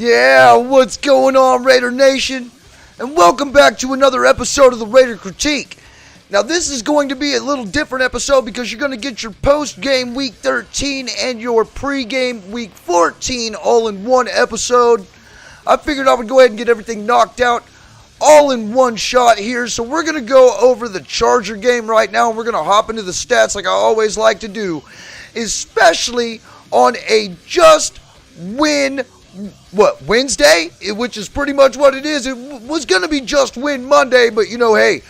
Yeah, what's going on, Raider Nation? And welcome back to another episode of the Raider Critique. Now, this is going to be a little different episode because you're going to get your post-game Week 13 and your pre-game Week 14 all in one episode. I figured I would go ahead and get everything knocked out all in one shot here. So we're going to go over the Charger game right now, and we're going to hop into the stats like I always like to do, especially on a just win Wednesday, which is pretty much what it is. It was going to be just win Monday, but hey,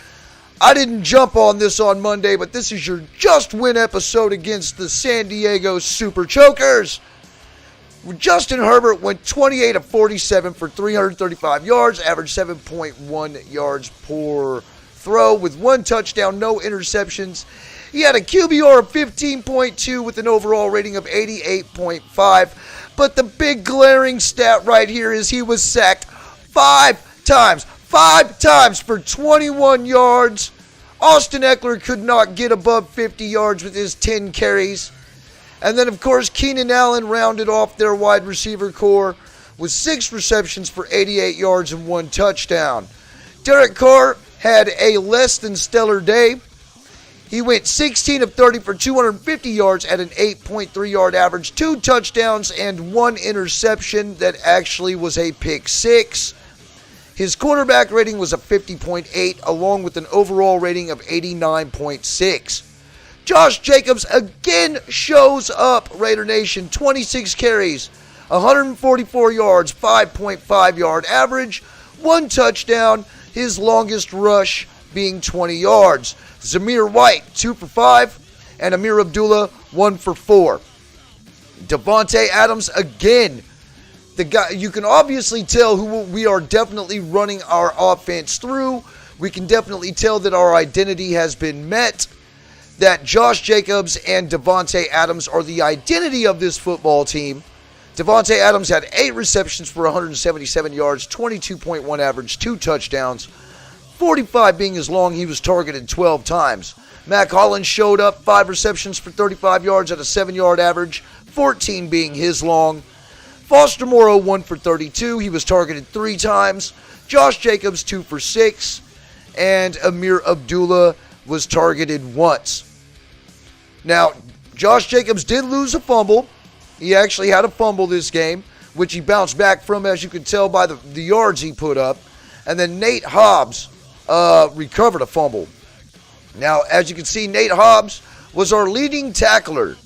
I didn't jump on this on Monday, but this is your just win episode against the San Diego Super Chokers. Justin Herbert went 28 of 47 for 335 yards, averaged 7.1 yards per throw with one touchdown, no interceptions. He had a QBR of 15.2 with an overall rating of 88.5. But the big glaring stat right here is he was sacked five times for 21 yards. Austin Eckler could not get above 50 yards with his 10 carries. And then, of course, Keenan Allen rounded off their wide receiver core with 6 receptions for 88 yards and 1 touchdown. Derek Carr had a less than stellar day. He went 16 of 30 for 250 yards at an 8.3 yard average, 2 touchdowns and 1 interception that actually was a pick 6. His quarterback rating was a 50.8 along with an overall rating of 89.6. Josh Jacobs again shows up, Raider Nation. 26 carries, 144 yards, 5.5 yard average, 1 touchdown, his longest rush being 20 yards. Zamir White, 2 for 5, and Amir Abdullah, 1 for 4. Davante Adams again. The guy, you can obviously tell who we are definitely running our offense through. We can definitely tell that our identity has been met. That Josh Jacobs and Davante Adams are the identity of this football team. Davante Adams had 8 receptions for 177 yards, 22.1 average, 2 touchdowns. 45 being his long, he was targeted 12 times. Mac Hollins showed up, 5 receptions for 35 yards at a 7-yard average, 14 being his long. Foster Moreau, 1 for 32, he was targeted 3 times. Josh Jacobs, 2 for 6, and Amir Abdullah was targeted once. Now, Josh Jacobs did lose a fumble. He actually had a fumble this game, which he bounced back from, as you can tell by the yards he put up. And then Nate Hobbs recovered a fumble. Now, as you can see, Nate Hobbs was our leading tackler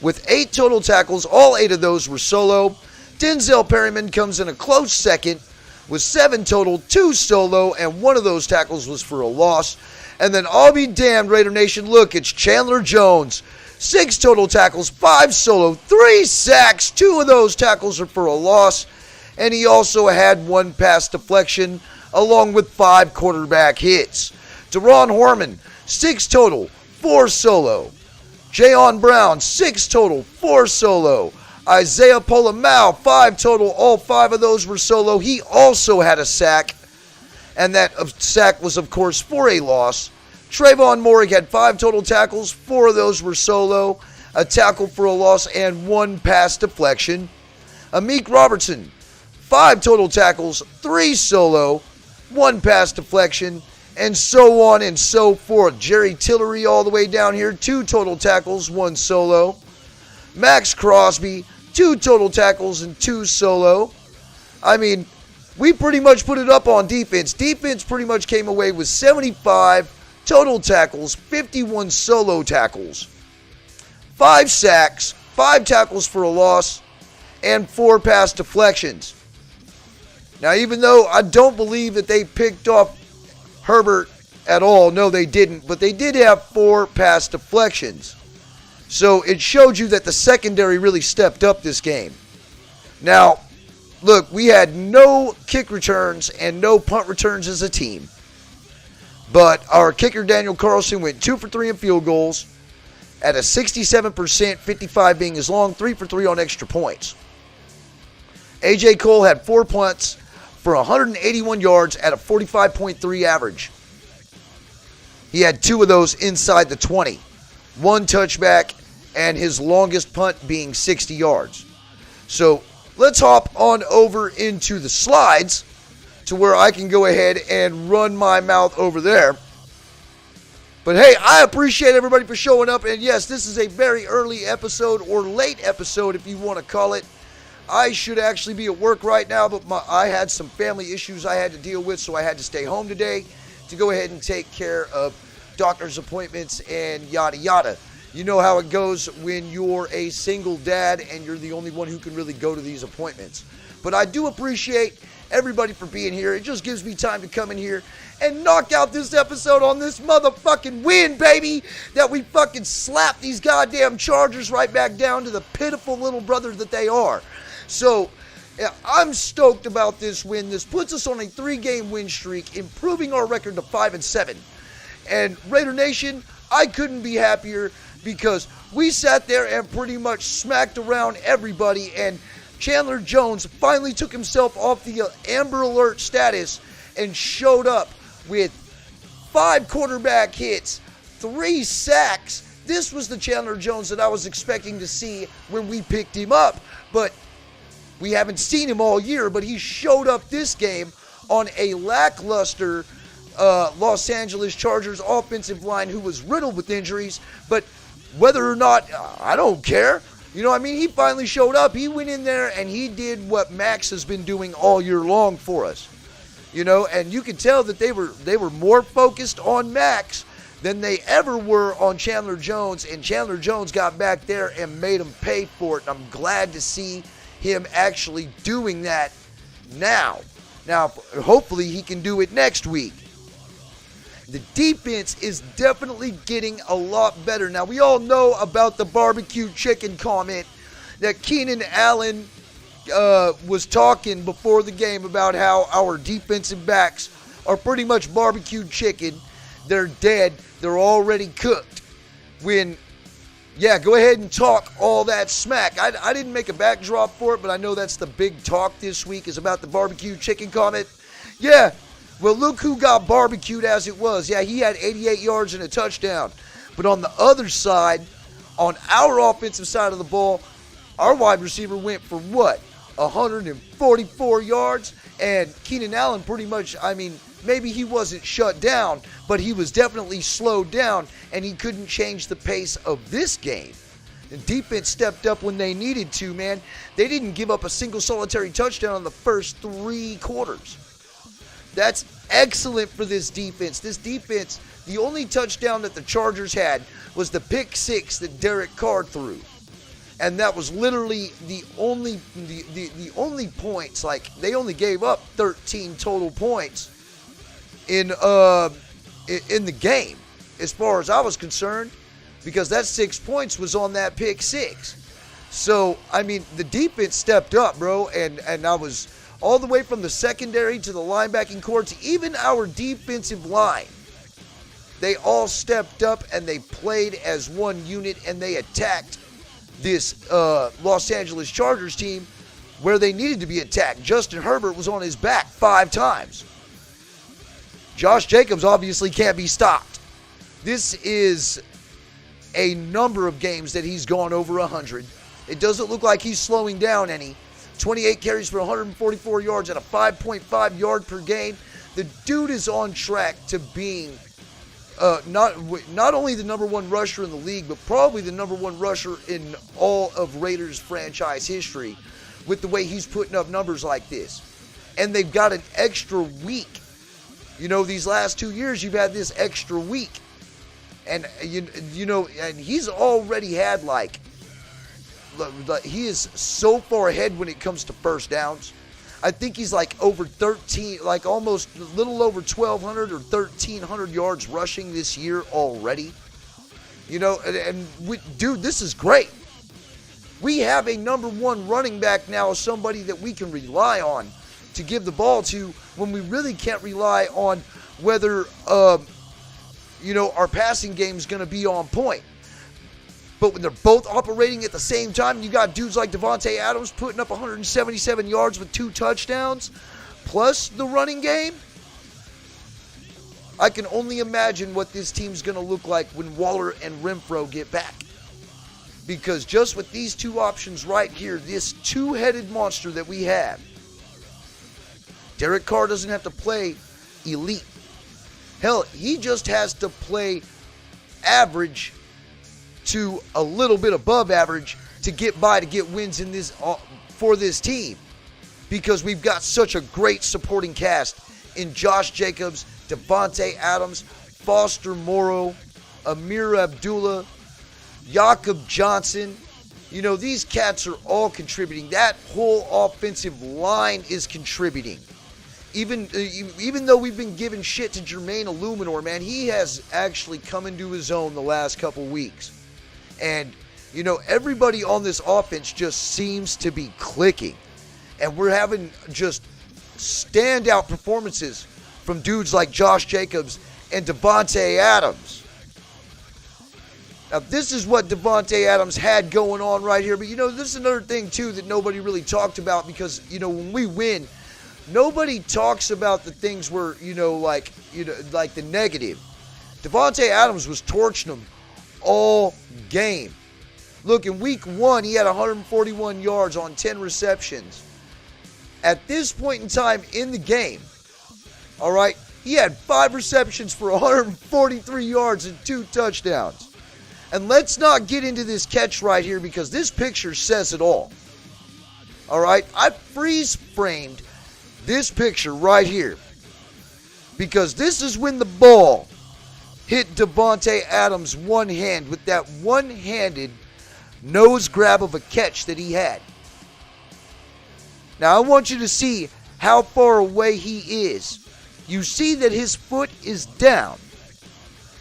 with 8 total tackles. All 8 of those were solo. Denzel Perryman comes in a close second with 7 total, 2 solo, and 1 of those tackles was for a loss. And then I'll be damned, Raider Nation, look, it's Chandler Jones. 6 total tackles, 5 solo, 3 sacks. 2 of those tackles are for a loss. And he also had 1 pass deflection, along with 5 quarterback hits. Deron Horman, 6 total, 4 solo. Jayon Brown, 6 total, 4 solo. Isaiah Polamau, 5 total, all 5 of those were solo. He also had a sack, and that sack was, of course, for a loss. Trayvon Moehrig had 5 total tackles, 4 of those were solo, a tackle for a loss, and 1 pass deflection. Amik Robertson, 5 total tackles, 3 solo, 1 pass deflection, and so on and so forth. Jerry Tillery all the way down here, 2 total tackles, 1 solo. Max Crosby, 2 total tackles and 2 solo. I mean, we pretty much put it up on defense. Defense pretty much came away with 75 total tackles, 51 solo tackles, 5 sacks, 5 tackles for a loss, and 4 pass deflections. Now, even though I don't believe that they picked off Herbert at all, no, they didn't, but they did have 4 pass deflections. So it showed you that the secondary really stepped up this game. Now, look, we had no kick returns and no punt returns as a team. But our kicker, Daniel Carlson, went 2 for 3 in field goals at a 67%, 55 being his long, 3 for 3 on extra points. A.J. Cole had 4 punts for 181 yards at a 45.3 average. He had 2 of those inside the 20. 1 touchback, and his longest punt being 60 yards. So let's hop on over into the slides to where I can go ahead and run my mouth over there. But hey, I appreciate everybody for showing up. And yes, this is a very early episode, or late episode if you want to call it. I should actually be at work right now, but I had some family issues I had to deal with, so I had to stay home today to go ahead and take care of doctor's appointments and yada yada. You know how it goes when you're a single dad and you're the only one who can really go to these appointments. But I do appreciate everybody for being here. It just gives me time to come in here and knock out this episode on this motherfucking win, baby. That we fucking slap these goddamn Chargers right back down to the pitiful little brother that they are. So, yeah, I'm stoked about this win. This puts us on a 3-game win streak, improving our record to 5-7. And Raider Nation, I couldn't be happier because we sat there and pretty much smacked around everybody, and Chandler Jones finally took himself off the Amber Alert status and showed up with 5 quarterback hits, 3 sacks. This was the Chandler Jones that I was expecting to see when we picked him up, but we haven't seen him all year. But he showed up this game on a lackluster Los Angeles Chargers offensive line who was riddled with injuries. But whether or not, I don't care. You know what I mean? He finally showed up. He went in there and he did what Max has been doing all year long for us. You know, and you could tell that they were more focused on Max than they ever were on Chandler Jones. And Chandler Jones got back there and made him pay for it. And I'm glad to see him actually doing that now. Now, hopefully he can do it next week. The defense is definitely getting a lot better. Now, we all know about the barbecue chicken comment that Keenan Allen was talking before the game about how our defensive backs are pretty much barbecued chicken. They're dead. They're already cooked. Yeah, go ahead and talk all that smack. I didn't make a backdrop for it, but I know that's the big talk this week is about the barbecue chicken comment. Yeah, well, look who got barbecued as it was. Yeah, he had 88 yards and a touchdown. But on the other side, on our offensive side of the ball, our wide receiver went for what? 144 yards? And Keenan Allen pretty much, I mean, maybe he wasn't shut down, but he was definitely slowed down, and he couldn't change the pace of this game. The defense stepped up when they needed to, man. They didn't give up a single solitary touchdown in the first 3 quarters. That's excellent for this defense. This defense, the only touchdown that the Chargers had was the pick 6 that Derek Carr threw. And that was literally the only points. Like, they only gave up 13 total points in the game, as far as I was concerned, because that 6 points was on that pick 6. So, I mean, the defense stepped up, bro, and I was all the way from the secondary to the linebacking core to even our defensive line. They all stepped up and they played as one unit, and they attacked this Los Angeles Chargers team where they needed to be attacked. Justin Herbert was on his back 5 times. Josh Jacobs obviously can't be stopped. This is a number of games that he's gone over 100. It doesn't look like he's slowing down any. 28 carries for 144 yards at a 5.5 yard per game. The dude is on track to being not only the number 1 rusher in the league, but probably the number 1 rusher in all of Raiders franchise history with the way he's putting up numbers like this. And they've got an extra week. You know, these last 2 years, you've had this extra week. And, you know, and he's already had, like, he is so far ahead when it comes to first downs. I think he's like over 13, like almost a little over 1,200 or 1,300 yards rushing this year already. You know, dude, this is great. We have a number 1 running back now, somebody that we can rely on to give the ball to when we really can't rely on whether, you know, our passing game is going to be on point. But when they're both operating at the same time, you got dudes like Devontae Adams putting up 177 yards with 2 touchdowns, plus the running game. I can only imagine what this team's going to look like when Waller and Renfro get back. Because just with these two options right here, this two-headed monster that we have, Derek Carr doesn't have to play elite. Hell, he just has to play average to a little bit above average to get by, to get wins in this for this team. Because we've got such a great supporting cast in Josh Jacobs, Devontae Adams, Foster Moreau, Amir Abdullah, Jakob Johnson. You know, these cats are all contributing. That whole offensive line is contributing. Even though we've been giving shit to Jermaine Illuminor, man, he has actually come into his own the last couple weeks. And, you know, everybody on this offense just seems to be clicking. And we're having just standout performances from dudes like Josh Jacobs and Devontae Adams. Now, this is what Devontae Adams had going on right here. But, you know, this is another thing, too, that nobody really talked about. Because, you know, when we win, nobody talks about the things where, like the negative. Devontae Adams was torching them all game. Look, in week 1, he had 141 yards on 10 receptions. At this point in time in the game, all right, he had 5 receptions for 143 yards and 2 touchdowns. And let's not get into this catch right here because this picture says it all. All right, I freeze framed this picture right here because this is when the ball hit Devontae Adams' one hand with that one-handed nose grab of a catch that he had. Now I want you to see how far away he is. You see that his foot is down.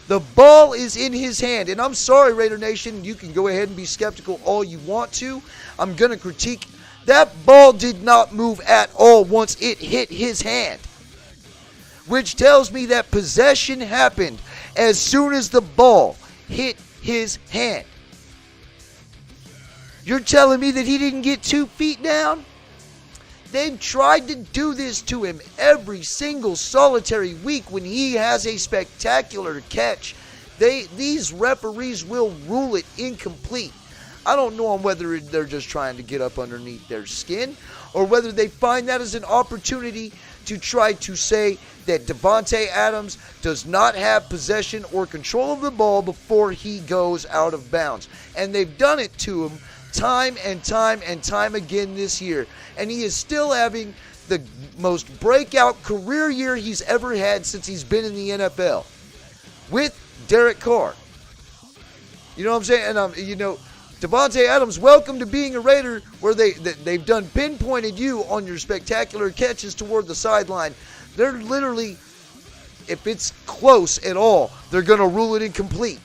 The ball is in his hand. And I'm sorry, Raider Nation, you can go ahead and be skeptical all you want to. I'm going to critique. That ball did not move at all once it hit his hand. Which tells me that possession happened as soon as the ball hit his hand. You're telling me that he didn't get 2 feet down? They've tried to do this to him every single solitary week when he has a spectacular catch. These referees will rule it incomplete. I don't know on whether they're just trying to get up underneath their skin or whether they find that as an opportunity to try to say that Devontae Adams does not have possession or control of the ball before he goes out of bounds. And they've done it to him time and time and time again this year. And he is still having the most breakout career year he's ever had since he's been in the NFL with Derek Carr. You know what I'm saying? And, Devontae Adams, welcome to being a Raider where they've done pinpointed you on your spectacular catches toward the sideline. They're literally, if it's close at all, they're going to rule it incomplete.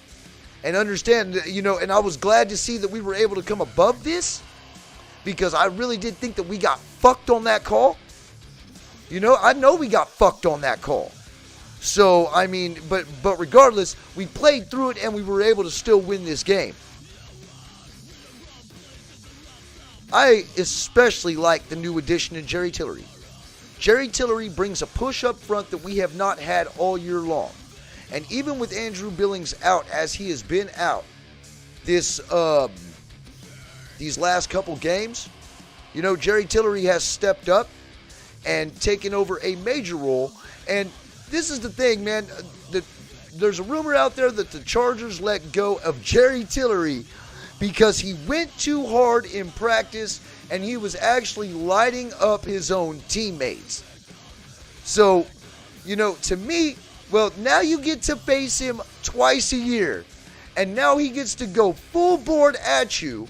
And understand, and I was glad to see that we were able to come above this because I really did think that we got fucked on that call. I know we got fucked on that call. So, but regardless, we played through it and we were able to still win this game. I especially like the new addition to Jerry Tillery. Jerry Tillery brings a push up front that we have not had all year long. And even with Andrew Billings out, as he has been out these last couple games, Jerry Tillery has stepped up and taken over a major role. And this is the thing, man. There's a rumor out there that the Chargers let go of Jerry Tillery because he went too hard in practice and he was actually lighting up his own teammates. So, to me, well, now you get to face him twice a year. And now he gets to go full board at you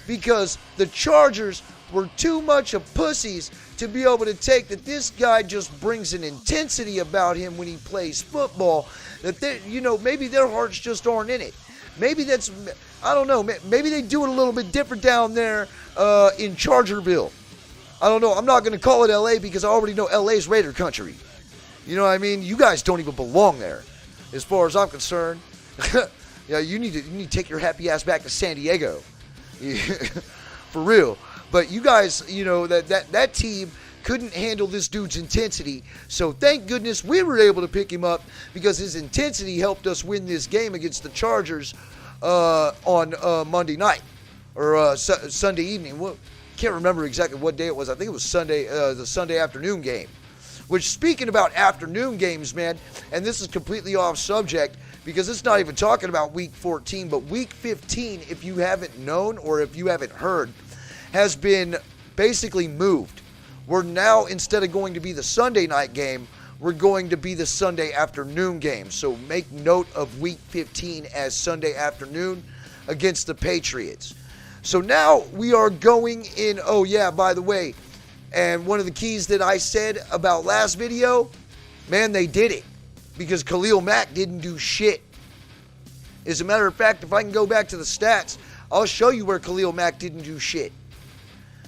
because the Chargers were too much of pussies to be able to take that this guy just brings an intensity about him when he plays football that maybe their hearts just aren't in it. Maybe that's, I don't know, maybe they do it a little bit different down there in Chargerville. I don't know. I'm not going to call it LA because I already know LA's Raider country. You know what I mean? You guys don't even belong there, as far as I'm concerned. Yeah, you need to take your happy ass back to San Diego, for real. But you guys, that team couldn't handle this dude's intensity. So thank goodness we were able to pick him up because his intensity helped us win this game against the Chargers. on Monday night or Sunday evening. Can't remember exactly what day it was. I think it was Sunday, the Sunday afternoon game. Which, speaking about afternoon games, man, and this is completely off subject because it's not even talking about Week 14, but Week 15, if you haven't known or if you haven't heard, has been basically moved. We're now, instead of going to be the Sunday night game, we're going to be the Sunday afternoon game. So make note of Week 15 as Sunday afternoon against the Patriots. So now we are going in, oh yeah, by the way, and one of the keys that I said about last video, man, they did it. Because Khalil Mack didn't do shit. As a matter of fact, if I can go back to the stats, I'll show you where Khalil Mack didn't do shit.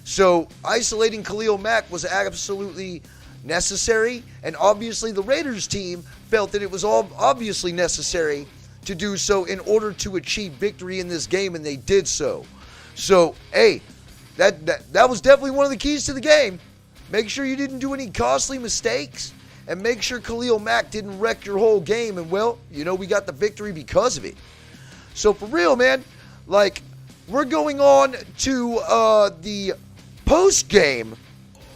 So isolating Khalil Mack was absolutely necessary, and obviously the Raiders team felt that it was all obviously necessary to do so in order to achieve victory in this game, and they did so. So, hey, that was definitely one of the keys to the game. Make sure you didn't do any costly mistakes, and make sure Khalil Mack didn't wreck your whole game, and well, you know, we got the victory because of it. So for real, man, like, we're going on to the post-game,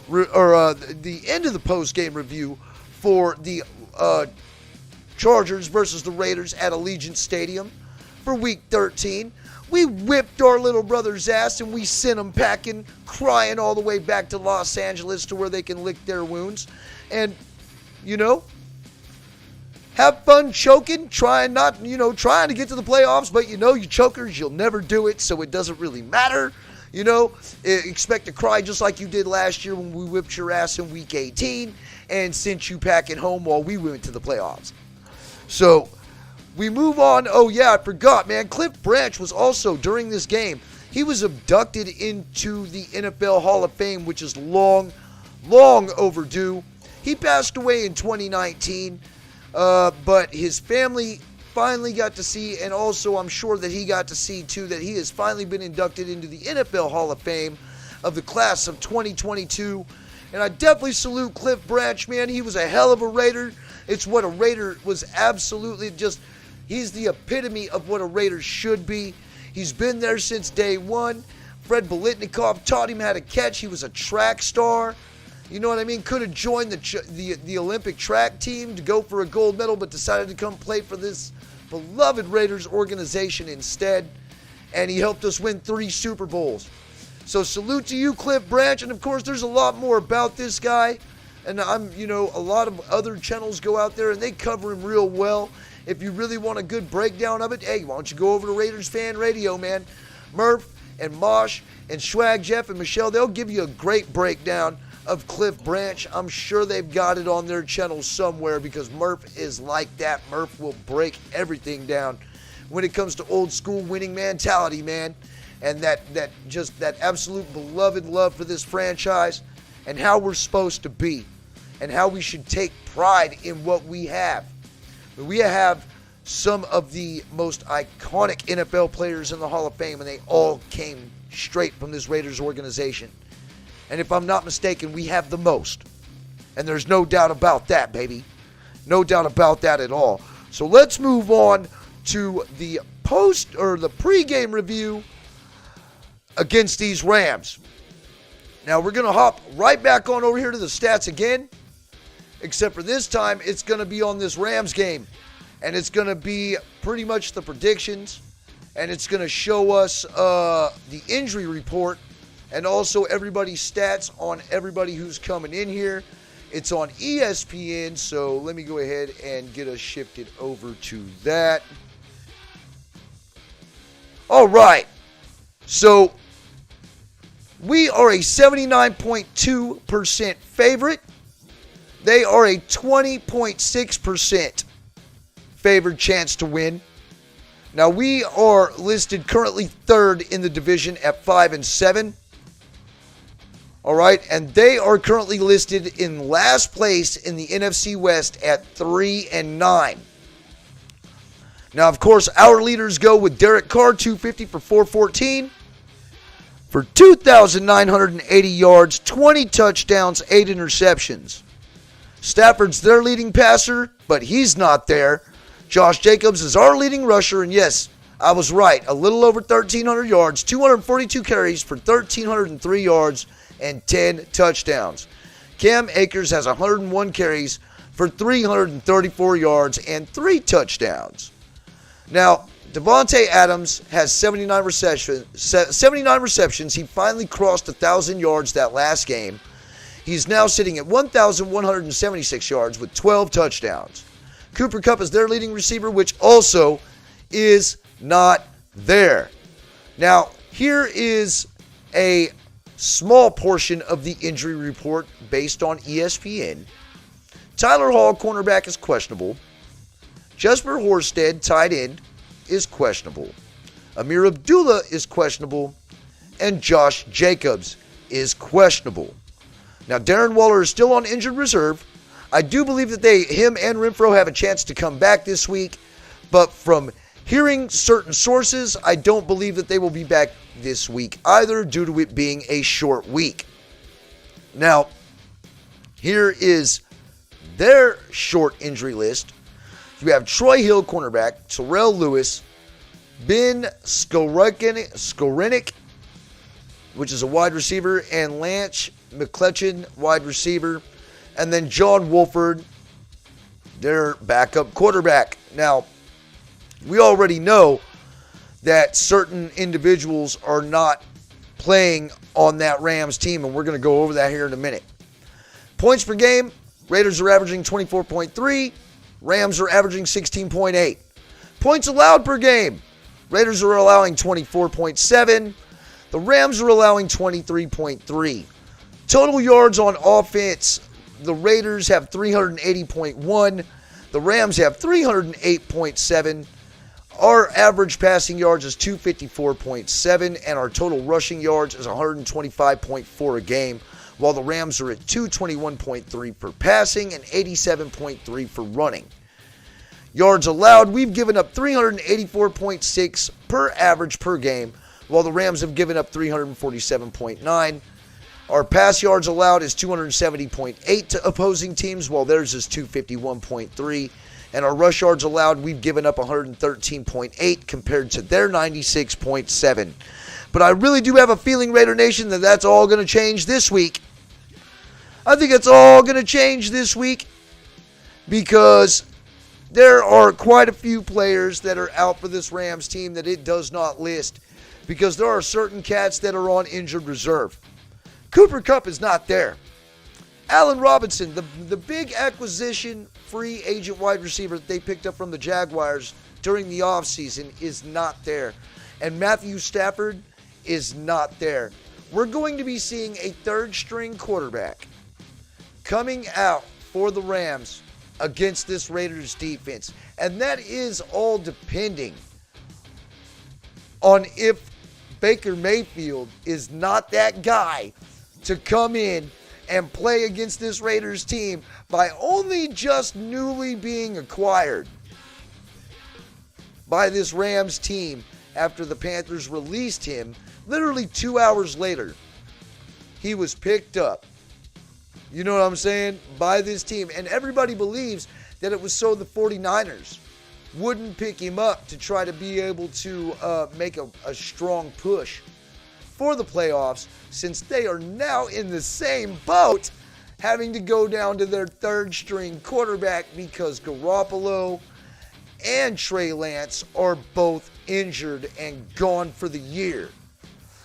or the end of the post-game review for the Chargers versus the Raiders at Allegiant Stadium for Week 13. We whipped our little brother's ass and we sent them packing, crying all the way back to Los Angeles to where they can lick their wounds. And, you know, have fun choking, trying to get to the playoffs, but you know, you chokers, you'll never do it, so it doesn't really matter. You know, expect to cry just like you did last year when we whipped your ass in Week 18 and sent you packing home while we went to the playoffs. So, we move on. Oh, yeah, I forgot, man. Cliff Branch was also, during this game, he was inducted into the NFL Hall of Fame, which is long overdue. He passed away in 2019, but his family finally got to see, and also I'm sure that he got to see, too, that he has finally been inducted into the NFL Hall of Fame of the class of 2022. And I definitely salute Cliff Branch, man. He was a hell of a Raider. It's what a Raider was absolutely just... He's the epitome of what a Raider should be. He's been there since day one. Fred Biletnikoff taught him how to catch. He was a track star. You know what I mean? Could have joined the Olympic track team to go for a gold medal, but decided to come play for this beloved Raiders organization instead. And he helped us win 3 Super Bowls. So salute to you, Cliff Branch. And of course, there's a lot more about this guy. And a lot of other channels go out there and they cover him real well. If you really want a good breakdown of it, hey, why don't you go over to Raiders Fan Radio, man. Murph and Mosh and Swag Jeff and Michelle, they'll give you a great breakdown of Cliff Branch. I'm sure they've got it on their channel somewhere because Murph is like that. Murph will break everything down when it comes to old school winning mentality, man. And that absolute beloved love for this franchise and how we're supposed to be and how we should take pride in what we have. We have some of the most iconic NFL players in the Hall of Fame, and they all came straight from this Raiders organization. And if I'm not mistaken, we have the most. And there's no doubt about that, baby. No doubt about that at all. So let's move on to the pregame review against these Rams. Now we're going to hop right back on over here to the stats again. Except for this time, it's going to be on this Rams game. And it's going to be pretty much the predictions. And it's going to show us the injury report. And also everybody's stats on everybody who's coming in here. It's on ESPN. So let me go ahead and get us shifted over to that. All right. So we are a 79.2% favorite. They are a 20.6% favored chance to win. Now we are listed currently third in the division at 5-7. All right, and they are currently listed in last place in the NFC West at 3-9. Now, of course, our leaders go with Derek Carr, 250 for 414. For 2,980 yards, 20 touchdowns, 8 interceptions. Stafford's their leading passer, but he's not there. Josh Jacobs is our leading rusher, and yes, I was right. A little over 1,300 yards, 242 carries for 1,303 yards and 10 touchdowns. Cam Akers has 101 carries for 334 yards and 3 touchdowns. Now, Devontae Adams has 79 receptions. He finally crossed 1,000 yards that last game. He's now sitting at 1,176 yards with 12 touchdowns. Cooper Kupp is their leading receiver, which also is not there. Now, here is a small portion of the injury report based on ESPN. Tyler Hall, cornerback, is questionable. Jesper Horsted, tight end, is questionable. Amir Abdullah is questionable. And Josh Jacobs is questionable. Now, Darren Waller is still on injured reserve. I do believe that him and Renfro have a chance to come back this week, but from hearing certain sources, I don't believe that they will be back this week either, due to it being a short week. Now, here is their short injury list. You have Troy Hill, cornerback, Terrell Lewis, Ben Skowronek, which is a wide receiver, and Lance McClellan, wide receiver, and then John Wolford, their backup quarterback. Now, we already know that certain individuals are not playing on that Rams team, and we're going to go over that here in a minute. Points per game, Raiders are averaging 24.3, Rams are averaging 16.8. Points allowed per game, Raiders are allowing 24.7, the Rams are allowing 23.3. Total yards on offense, the Raiders have 380.1, the Rams have 308.7. Our average passing yards is 254.7, and our total rushing yards is 125.4 a game, while the Rams are at 221.3 for passing and 87.3 for running. Yards allowed, we've given up 384.6 per average per game, while the Rams have given up 347.9. Our pass yards allowed is 270.8 to opposing teams, while theirs is 251.3. And our rush yards allowed, we've given up 113.8 compared to their 96.7. But I really do have a feeling, Raider Nation, that that's all going to change this week. I think it's all going to change this week because there are quite a few players that are out for this Rams team that it does not list, because there are certain cats that are on injured reserve. Cooper Kupp is not there. Allen Robinson, the big acquisition free agent wide receiver that they picked up from the Jaguars during the offseason, is not there. And Matthew Stafford is not there. We're going to be seeing a third-string quarterback coming out for the Rams against this Raiders defense. And that is all depending on if Baker Mayfield is not that guy to come in and play against this Raiders team by only just newly being acquired by this Rams team after the Panthers released him. Literally 2 hours later, he was picked up, you know what I'm saying, by this team. And everybody believes that it was so the 49ers wouldn't pick him up to try to be able to make a strong push for the playoffs, since they are now in the same boat, having to go down to their third-string quarterback because Garoppolo and Trey Lance are both injured and gone for the year.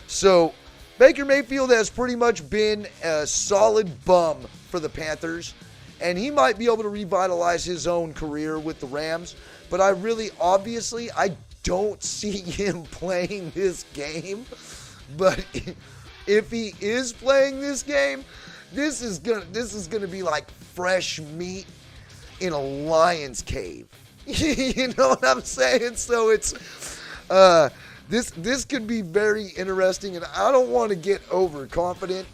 So Baker Mayfield has pretty much been a solid bum for the Panthers, and he might be able to revitalize his own career with the Rams, but I don't see him playing this game. But if he is playing this game, this is gonna be like fresh meat in a lion's cave. You know what I'm saying? So it's this could be very interesting, and I don't want to get overconfident,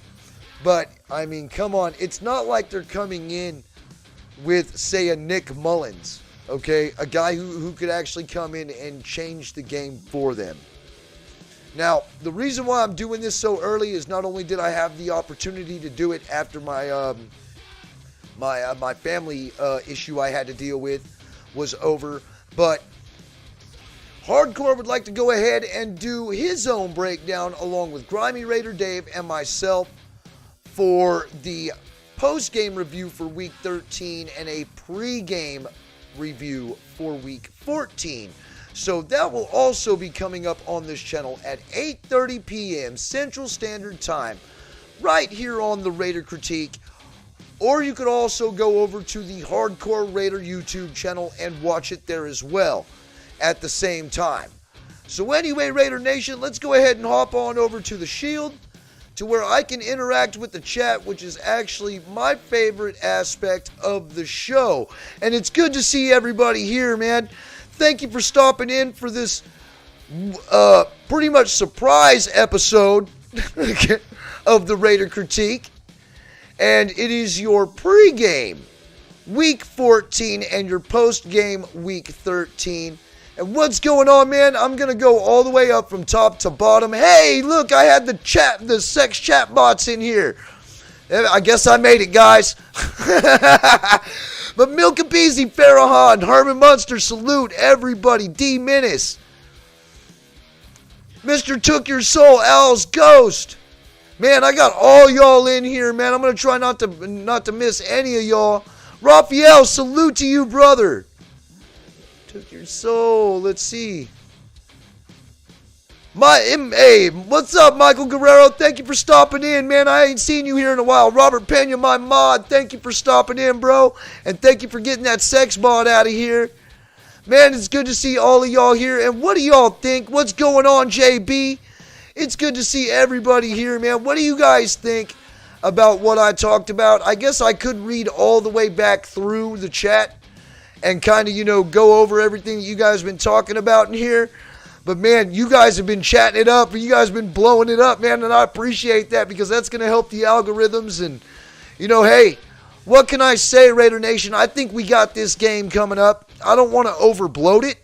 but I mean, come on, it's not like they're coming in with, say, a Nick Mullins, okay, a guy who could actually come in and change the game for them. Now, the reason why I'm doing this so early is not only did I have the opportunity to do it after my my family issue I had to deal with was over, but Hardcore would like to go ahead and do his own breakdown along with Grimy Raider Dave and myself for the post-game review for Week 13 and a pre-game review for Week 14. So that will also be coming up on this channel at 8:30 p.m. Central Standard Time, right here on the Raider Critique. Or you could also go over to the Hardcore Raider YouTube channel and watch it there as well at the same time. So anyway, Raider Nation, let's go ahead and hop on over to the Shield to where I can interact with the chat, which is actually my favorite aspect of the show. And it's good to see everybody here, man. Thank you for stopping in for this pretty much surprise episode of the Raider Critique. And it is your pregame Week 14 and your postgame Week 13. And what's going on, man? I'm going to go all the way up from top to bottom. Hey, look, I had the sex chat bots in here. I guess I made it, guys. But Milk and Beezy, Farrahan, Herman Munster, salute everybody. D Menace, Mr. Took Your Soul, Al's Ghost. Man, I got all y'all in here, man. I'm gonna try not to miss any of y'all. Raphael, salute to you, brother. Took Your Soul. Let's see. Hey, what's up, Michael Guerrero? Thank you for stopping in, man. I ain't seen you here in a while. Robert Pena, my mod, thank you for stopping in, bro. And thank you for getting that sex bot out of here. Man, it's good to see all of y'all here. And what do y'all think? What's going on, JB? It's good to see everybody here, man. What do you guys think about what I talked about? I guess I could read all the way back through the chat and kind of, go over everything that you guys have been talking about in here. But, man, you guys have been chatting it up, and you guys have been blowing it up, man, and I appreciate that because that's going to help the algorithms. And, hey, what can I say, Raider Nation? I think we got this game coming up. I don't want to overbloat it,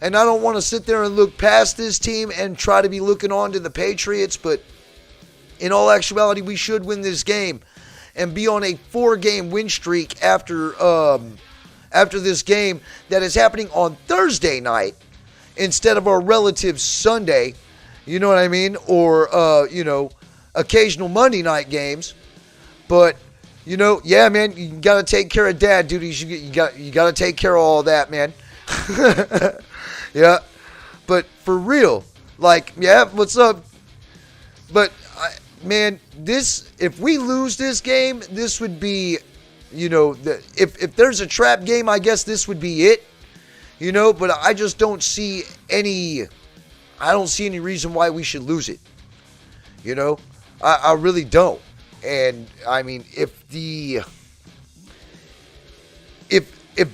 and I don't want to sit there and look past this team and try to be looking on to the Patriots, but in all actuality, we should win this game and be on a 4-game win streak after this game that is happening on Thursday night instead of our relative Sunday, you know what I mean? Or, occasional Monday night games. But, yeah, man, you got to take care of dad duties. You got to take care of all that, man. Yeah. But for real, yeah, what's up? But, man, if we lose this game, this would be, if there's a trap game, I guess this would be it. But I just don't see any reason why we should lose it. I really don't. And I mean, if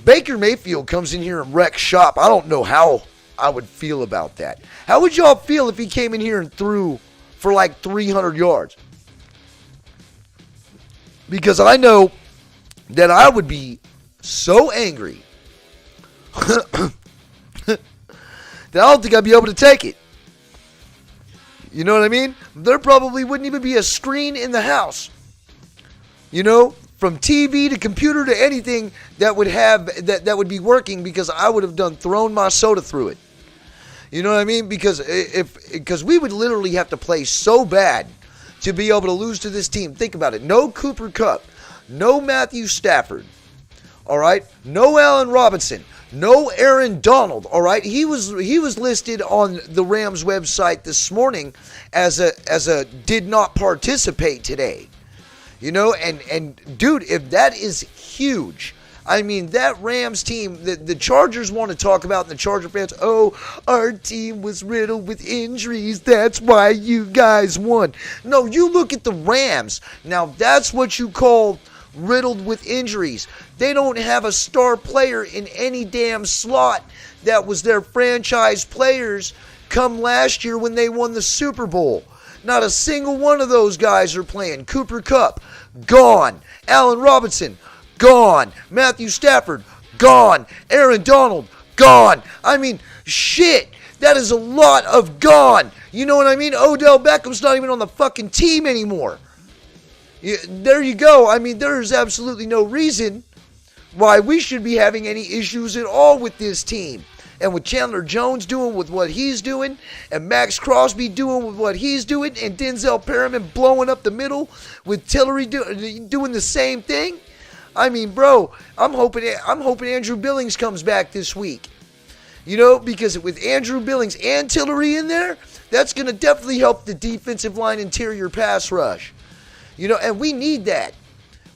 Baker Mayfield comes in here and wrecks shop, I don't know how I would feel about that. How would y'all feel if he came in here and threw for 300 yards? Because I know that I would be so angry that I don't think I'd be able to take it. You know what I mean? There probably wouldn't even be a screen in the house. From TV to computer to anything that would have that would be working because I would have thrown my soda through it. You know what I mean? Because we would literally have to play so bad to be able to lose to this team. Think about it. No Cooper Kupp, no Matthew Stafford. All right? No Allen Robinson. No Aaron Donald, all right? He was listed on the Rams website this morning as a did not participate today. And dude, if that is huge, I mean, that Rams team, the Chargers want to talk about, and the Charger fans, our team was riddled with injuries, that's why you guys won. No, you look at the Rams. Now, that's what you call riddled with injuries. They don't have a star player in any damn slot that was their franchise players come last year when they won the Super Bowl. Not a single one of those guys are playing. Cooper Kupp, gone. Allen Robinson, gone. Matthew Stafford, gone. Aaron Donald, gone. I mean, shit. That is a lot of gone. You know what I mean? Odell Beckham's not even on the fucking team anymore. There you go. I mean, there is absolutely no reason why we should be having any issues at all with this team. and with Chandler Jones doing with what he's doing, and Max Crosby doing with what he's doing, and Denzel Perryman blowing up the middle with Tillery doing the same thing. I mean, bro, I'm hoping Andrew Billings comes back this week. You know, because with Andrew Billings and Tillery in there, that's going to definitely help the defensive line interior pass rush. You know, and we need that.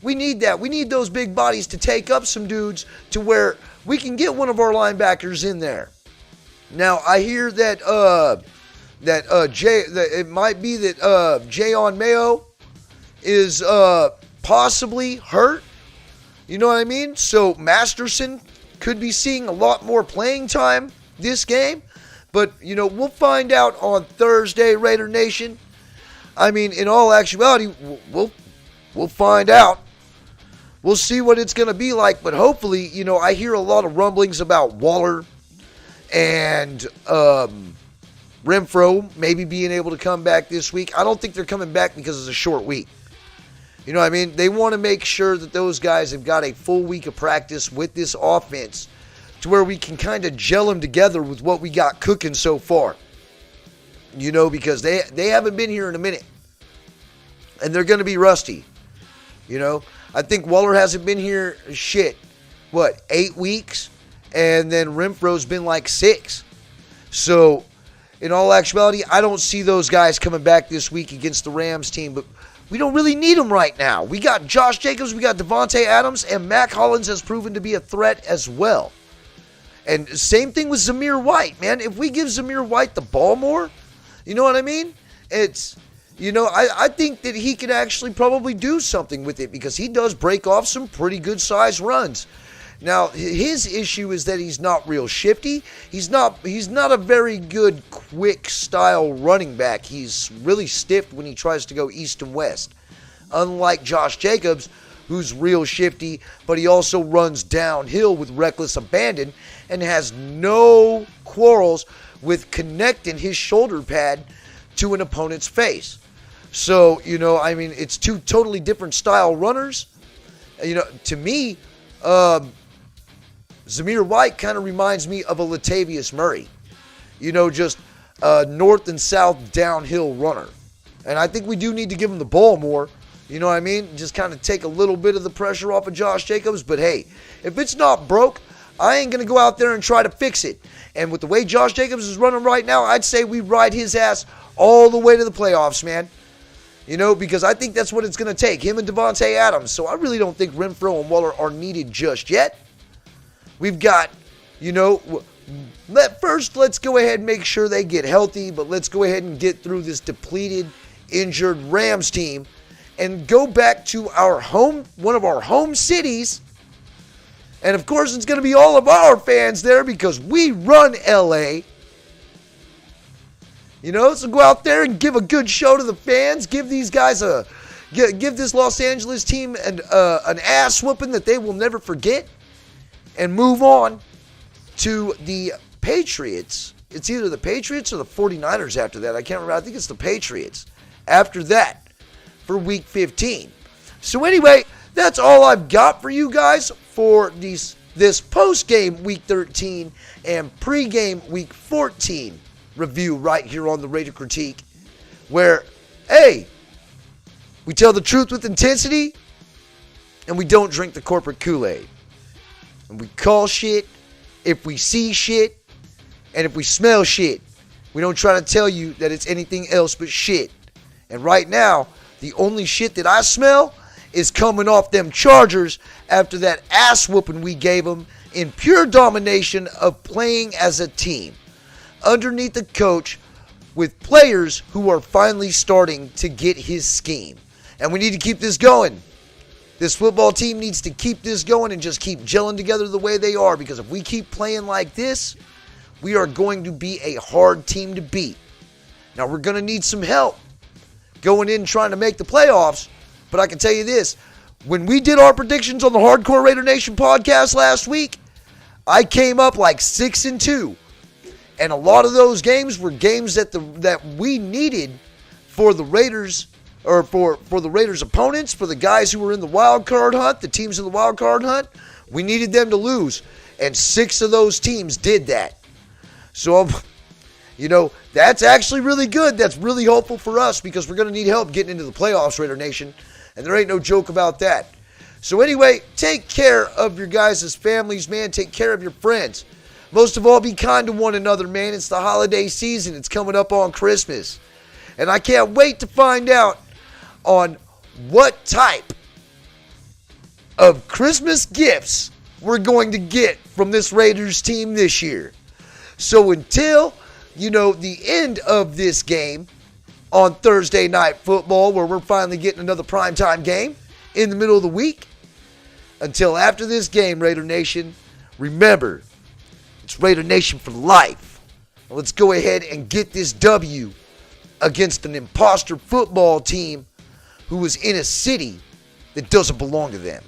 We need that. We need those big bodies to take up some dudes to where we can get one of our linebackers in there. Now, I hear that it might be that Jayon Mayo is possibly hurt. You know what I mean? So Masterson could be seeing a lot more playing time this game. But, you know, we'll find out on Thursday, Raider Nation. I mean, in all actuality, we'll find out. We'll see what it's going to be like. But hopefully, you know, I hear a lot of rumblings about Waller and Renfro maybe being able to come back this week. I don't think they're coming back because it's a short week. You know what I mean? They want to make sure that those guys have got a full week of practice with this offense to where we can kind of gel them together with what we got cooking so far. You know, because they haven't been here in a minute. And they're going to be rusty. You know, I think Waller hasn't been here, 8 weeks? And then Renfro's been like 6. So, in all actuality, I don't see those guys coming back this week against the Rams team. But we don't really need them right now. We got Josh Jacobs, we got Devontae Adams, and Mac Hollins has proven to be a threat as well. And same thing with Zamir White, man. If we give Zamir White the ball more, you know what I mean? It's, you know, I think that he can actually probably do something with it because he does break off some pretty good size runs. Now, his issue is that he's not real shifty. He's not a very good quick style running back. He's really stiff when he tries to go east and west. Unlike Josh Jacobs, who's real shifty, but he also runs downhill with reckless abandon and has no quarrels with connecting his shoulder pad to an opponent's face. So, you know, I mean, it's two totally different style runners. You know, to me, Zamir White kind of reminds me of a Latavius Murray. You know, just a north and south downhill runner. And I think we do need to give him the ball more. You know what I mean? Just kind of take a little bit of the pressure off of Josh Jacobs. But hey, if it's not broke, I ain't going to go out there and try to fix it. And with the way Josh Jacobs is running right now, I'd say we ride his ass all the way to the playoffs, man. You know, because I think that's what it's going to take, him and Devontae Adams. So I really don't think Renfro and Waller are needed just yet. We've got, you know, let's go ahead and make sure they get healthy, but let's go ahead and get through this depleted, injured Rams team and go back to our home, one of our home cities. And of course, it's going to be all of our fans there because we run LA. You know, so go out there and give a good show to the fans. Give these guys give this Los Angeles team an ass whooping that they will never forget. And move on to the Patriots. It's either the Patriots or the 49ers after that. I can't remember. I think it's the Patriots after that for Week 15. So anyway, that's all I've got for you guys for this post-game Week 13 and pre-game Week 14 review right here on the Raider Critique, where, hey, we tell the truth with intensity and we don't drink the corporate Kool-Aid. And we call shit if we see shit and if we smell shit. We don't try to tell you that it's anything else but shit. And right now, the only shit that I smell is coming off them Chargers after that ass whooping we gave them in pure domination of playing as a team. Underneath the coach with players who are finally starting to get his scheme. And we need to keep this going. This football team needs to keep this going and just keep gelling together the way they are, because if we keep playing like this, we are going to be a hard team to beat. Now, we're going to need some help going in trying to make the playoffs, but I can tell you this. When we did our predictions on the Hardcore Raider Nation podcast last week, I came up like 6-2. And a lot of those games were games that we needed for the Raiders, or for the Raiders' opponents, for the guys who were in the wild card hunt, the teams in the wild card hunt. We needed them to lose. And 6 of those teams did that. So, that's actually really good. That's really hopeful for us because we're going to need help getting into the playoffs, Raider Nation. And there ain't no joke about that. So anyway, take care of your guys' families, man. Take care of your friends. Most of all, be kind to one another, man. It's the holiday season. It's coming up on Christmas. And I can't wait to find out on what type of Christmas gifts we're going to get from this Raiders team this year. So until, the end of this game on Thursday Night Football, where we're finally getting another primetime game in the middle of the week, until after this game, Raider Nation, remember, it's Raider Nation for life. Let's go ahead and get this W against an imposter football team who is in a city that doesn't belong to them.